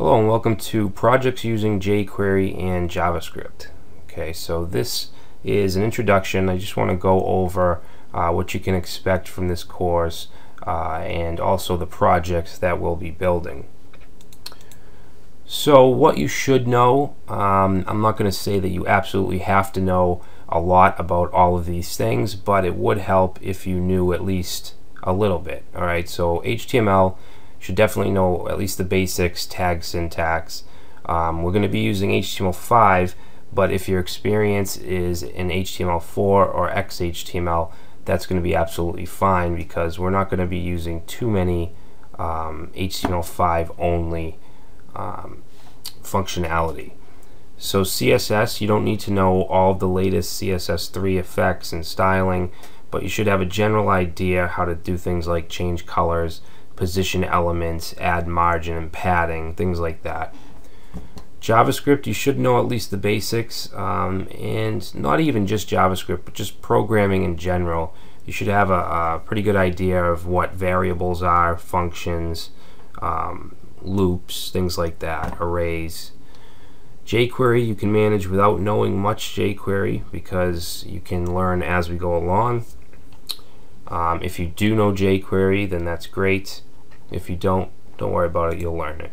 Hello and welcome to projects using jQuery and JavaScript. Okay, so this is an introduction. I just want to go over what you can expect from this course and also the projects that we'll be building. So what you should know, I'm not going to say that you absolutely have to know a lot about all of these things, but it would help if you knew at least a little bit. Alright, so HTML, should definitely know at least the basics, tag syntax. We're going to be using HTML5, but if your experience is in HTML4 or XHTML, that's going to be absolutely fine because we're not going to be using too many HTML5 only functionality. So CSS, you don't need to know all of the latest CSS3 effects and styling, but you should have a general idea how to do things like change colors, position elements, add margin and padding, things like that. JavaScript, you should know at least the basics, and not even just JavaScript, but just programming in general. You should have a pretty good idea of what variables are, functions, loops, things like that, arrays. jQuery you can manage without knowing much jQuery because you can learn as we go along. If you do know jQuery, then that's great. If you don't worry about it, you'll learn it.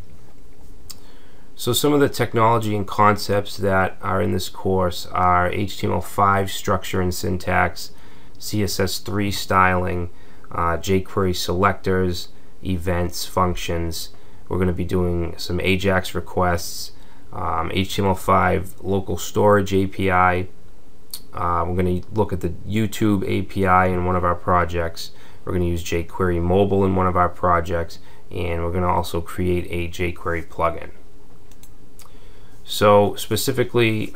So some of the technology and concepts that are in this course are HTML5 structure and syntax, CSS3 styling, jQuery selectors, events, functions. We're going to be doing some AJAX requests, HTML5 local storage API. We're going to look at the YouTube API in one of our projects. We're going to use jQuery mobile in one of our projects, and we're going to also create a jQuery plugin. So specifically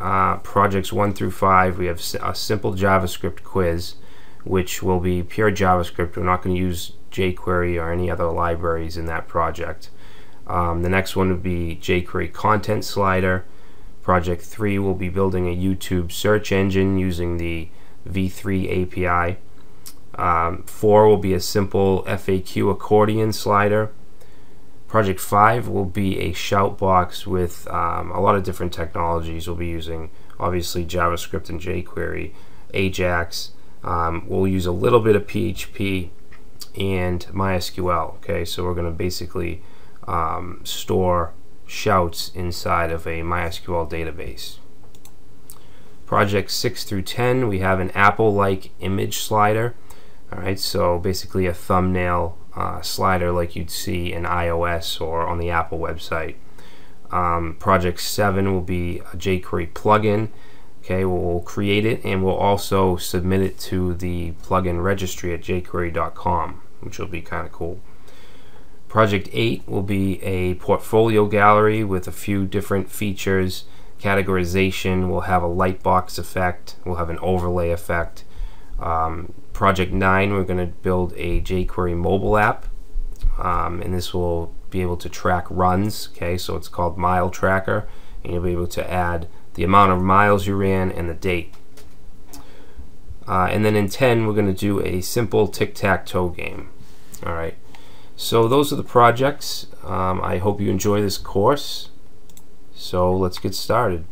projects 1 through 5, we have a simple JavaScript quiz, which will be pure JavaScript. We're not going to use jQuery or any other libraries in that project. The next one would be jQuery content slider. Project 3 will be building a YouTube search engine using the v3 API. 4 will be a simple FAQ accordion slider. Project 5 will be a shout box with a lot of different technologies. We'll be using obviously JavaScript and jQuery, AJAX. We'll use a little bit of PHP and MySQL. Okay, so we're going to basically store shouts inside of a MySQL database. Projects 6 through 10, we have an Apple-like image slider. Alright, so basically a thumbnail slider like you'd see in iOS or on the Apple website. Project 7 will be a jQuery plugin. Okay, we'll create it and we'll also submit it to the plugin registry at jQuery.com, which will be kind of cool. Project 8 will be a portfolio gallery with a few different features. Categorization, we'll have a lightbox effect, we'll have an overlay effect. Project 9, we're going to build a jQuery mobile app, and this will be able to track runs. Okay, so it's called Mile Tracker, and you'll be able to add the amount of miles you ran and the date. And then in 10, we're going to do a simple tic-tac-toe game. Alright, so those are the projects. I hope you enjoy this course. So let's get started.